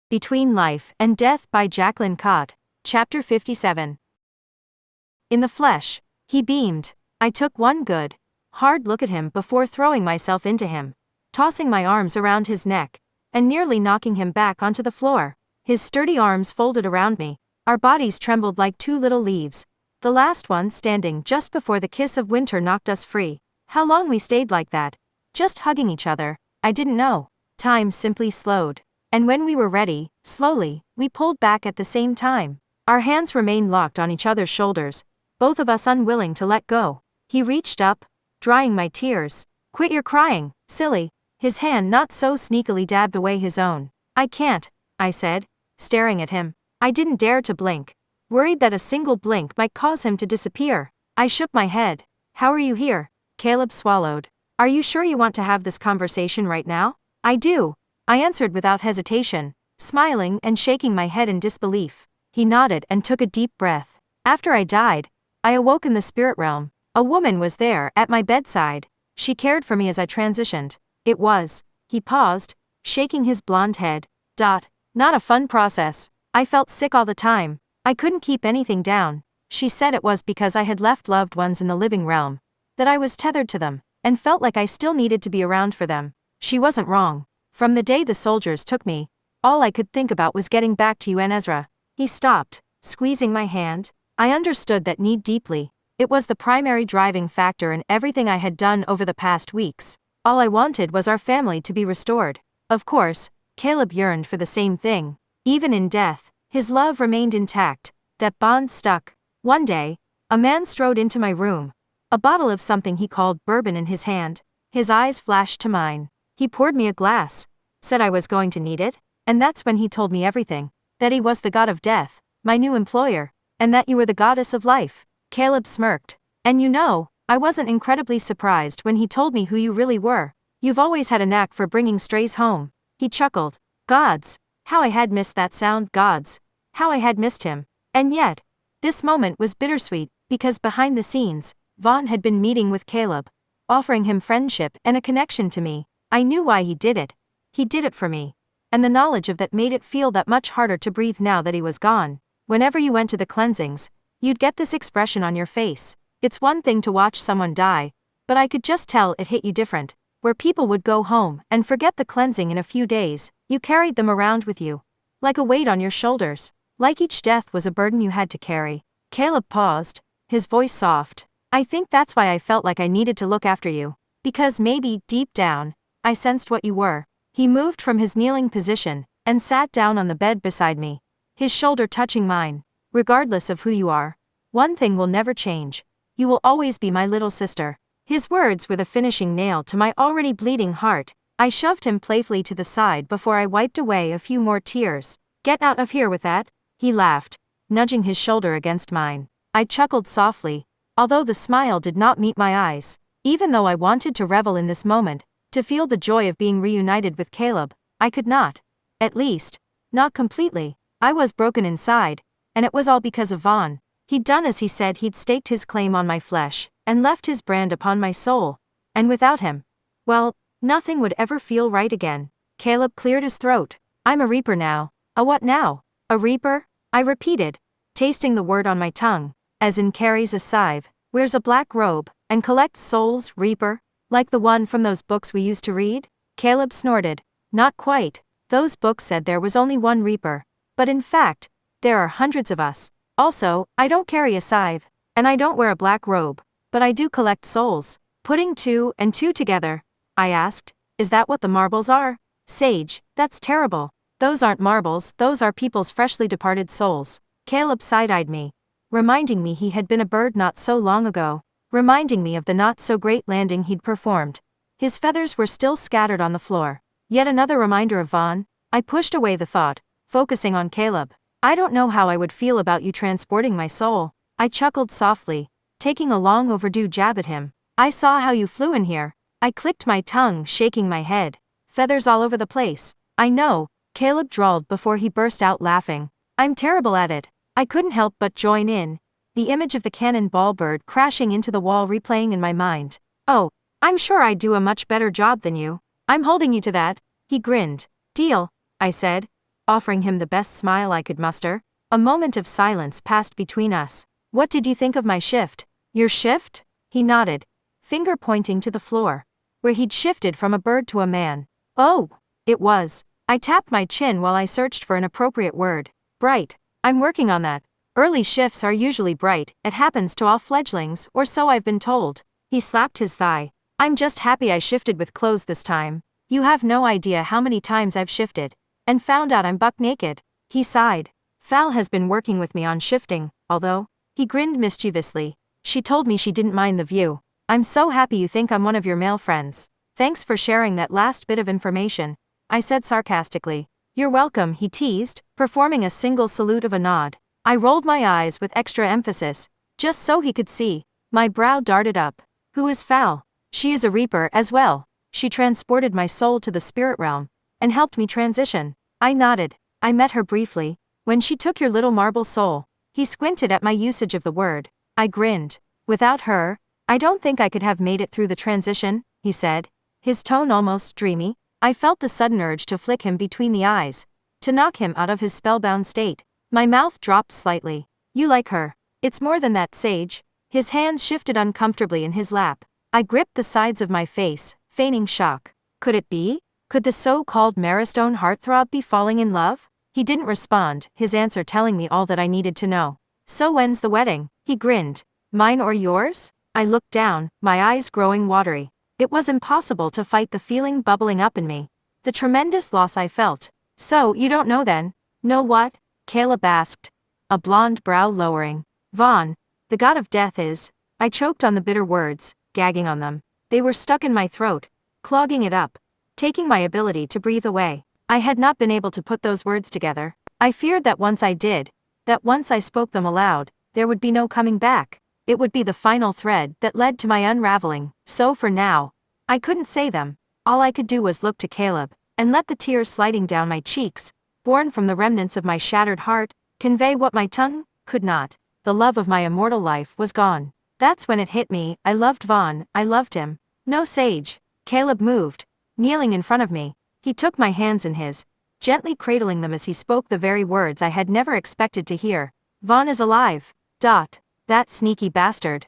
Between Life and Death by Jaclyn. Chapter 57. In the flesh, he beamed. I took one good, hard look at him before throwing myself into him, tossing my arms around his neck, and nearly knocking him back onto the floor. His sturdy arms folded around me. Our bodies trembled like two little leaves, the last one standing just before the kiss of winter knocked us free. How long we stayed like that, just hugging each other, I didn't know. Time simply slowed. And when we were ready, slowly, we pulled back at the same time. Our hands remained locked on each other's shoulders, both of us unwilling to let go. He reached up, drying my tears. "Quit your crying, silly." His hand not so sneakily dabbed away his own. "I can't," I said, staring at him. I didn't dare to blink, worried that a single blink might cause him to disappear. I shook my head. "How are you here?" Caleb swallowed. "Are you sure you want to have this conversation right now?" "I do," I answered without hesitation, smiling and shaking my head in disbelief. He nodded and took a deep breath. "After I died, I awoke in the spirit realm. A woman was there at my bedside. She cared for me as I transitioned. It was," he paused, shaking his blonde head. "Not a fun process. I felt sick all the time. I couldn't keep anything down. She said it was because I had left loved ones in the living realm, that I was tethered to them, and felt like I still needed to be around for them. She wasn't wrong. From the day the soldiers took me, all I could think about was getting back to you and Ezra." He stopped, squeezing my hand. I understood that need deeply. It was the primary driving factor in everything I had done over the past weeks. All I wanted was our family to be restored. Of course, Caleb yearned for the same thing. Even in death, his love remained intact. That bond stuck. One day, a man strode into my room, a bottle of something he called bourbon in his hand. His eyes flashed to mine. He poured me a glass, said I was going to need it, and that's when he told me everything. That he was the god of death, my new employer, and that you were the goddess of life. Caleb smirked. "And you know, I wasn't incredibly surprised when he told me who you really were. You've always had a knack for bringing strays home." He chuckled. Gods, how I had missed that sound. Gods, how I had missed him. And yet, this moment was bittersweet, because behind the scenes, Vaughn had been meeting with Caleb, offering him friendship and a connection to me. I knew why he did it. He did it for me. And the knowledge of that made it feel that much harder to breathe now that he was gone. Whenever you went to the cleansings, you'd get this expression on your face. It's one thing to watch someone die, but I could just tell it hit you different. Where people would go home and forget the cleansing in a few days, you carried them around with you, like a weight on your shoulders. Like each death was a burden you had to carry. Caleb paused, his voice soft. "I think that's why I felt like I needed to look after you. Because maybe, deep down, I sensed what you were." He moved from his kneeling position, and sat down on the bed beside me, his shoulder touching mine. "Regardless of who you are, one thing will never change. You will always be my little sister." His words were the finishing nail to my already bleeding heart. I shoved him playfully to the side before I wiped away a few more tears. "Get out of here with that," he laughed, nudging his shoulder against mine. I chuckled softly, although the smile did not meet my eyes. Even though I wanted to revel in this moment, to feel the joy of being reunited with Caleb, I could not. At least, not completely. I was broken inside, and it was all because of Vaughn. He'd done as he said. He'd staked his claim on my flesh, and left his brand upon my soul. And without him, well, nothing would ever feel right again. Caleb cleared his throat. "I'm a reaper now." "A what now?" "A reaper," I repeated, tasting the word on my tongue. "As in carries a scythe, wears a black robe, and collects souls." "Reaper? Like the one from those books we used to read?" Caleb snorted. "Not quite. Those books said there was only one reaper. But in fact, there are hundreds of us. Also, I don't carry a scythe, and I don't wear a black robe, but I do collect souls." "Putting two and two together," I asked, "is that what the marbles are?" "Sage, that's terrible. Those aren't marbles, those are people's freshly departed souls." Caleb side-eyed me, reminding me he had been a bird not so long ago, reminding me of the not-so-great landing he'd performed. His feathers were still scattered on the floor. Yet another reminder of Vaughn. I pushed away the thought, focusing on Caleb. "I don't know how I would feel about you transporting my soul." I chuckled softly, taking a long overdue jab at him. "I saw how you flew in here." I clicked my tongue, shaking my head. "Feathers all over the place." "I know," Caleb drawled before he burst out laughing. "I'm terrible at it." I couldn't help but join in, the image of the cannonball bird crashing into the wall replaying in my mind. "Oh, I'm sure I'd do a much better job than you. I'm holding you to that." He grinned. "Deal," I said, offering him the best smile I could muster. A moment of silence passed between us. What did you think of my shift? Your shift? He nodded, finger pointing to the floor, where he'd shifted from a bird to a man. Oh, it was. I tapped my chin while I searched for an appropriate word. Bright. I'm working on that. Early shifts are usually bright, it happens to all fledglings, or so I've been told. He slapped his thigh. I'm just happy I shifted with clothes this time. You have no idea how many times I've shifted, and found out I'm buck naked. He sighed. Val has been working with me on shifting, although, he grinned mischievously. She told me she didn't mind the view. I'm so happy you think I'm one of your male friends. Thanks for sharing that last bit of information, I said sarcastically. You're welcome, he teased, performing a single salute of a nod. I rolled my eyes with extra emphasis, just so he could see. My brow darted up. Who is Val? She is a reaper as well. She transported my soul to the spirit realm, and helped me transition. I nodded. I met her briefly, when she took your little marble soul. He squinted at my usage of the word. I grinned. Without her, I don't think I could have made it through the transition, he said, his tone almost dreamy. I felt the sudden urge to flick him between the eyes, to knock him out of his spellbound state. My mouth dropped slightly. You like her. It's more than that, Sage. His hands shifted uncomfortably in his lap. I gripped the sides of my face, feigning shock. Could it be? Could the so-called Maristone heartthrob be falling in love? He didn't respond, his answer telling me all that I needed to know. So when's the wedding? He grinned. Mine or yours? I looked down, my eyes growing watery. It was impossible to fight the feeling bubbling up in me. The tremendous loss I felt. So you don't know then? Know what? Caleb asked, a blonde brow lowering. Vaughn, the god of death is. I choked on the bitter words, gagging on them. They were stuck in my throat, clogging it up, taking my ability to breathe away. I had not been able to put those words together. I feared that once I did, that once I spoke them aloud, there would be no coming back. It would be the final thread that led to my unraveling. So for now, I couldn't say them. All I could do was look to Caleb, and let the tears sliding down my cheeks, born from the remnants of my shattered heart, convey what my tongue could not. The love of my immortal life was gone. That's when it hit me. I loved Vaughn, I loved him. No, Sage. Caleb moved, kneeling in front of me. He took my hands in his, gently cradling them as he spoke the very words I had never expected to hear. Vaughn is alive. That sneaky bastard.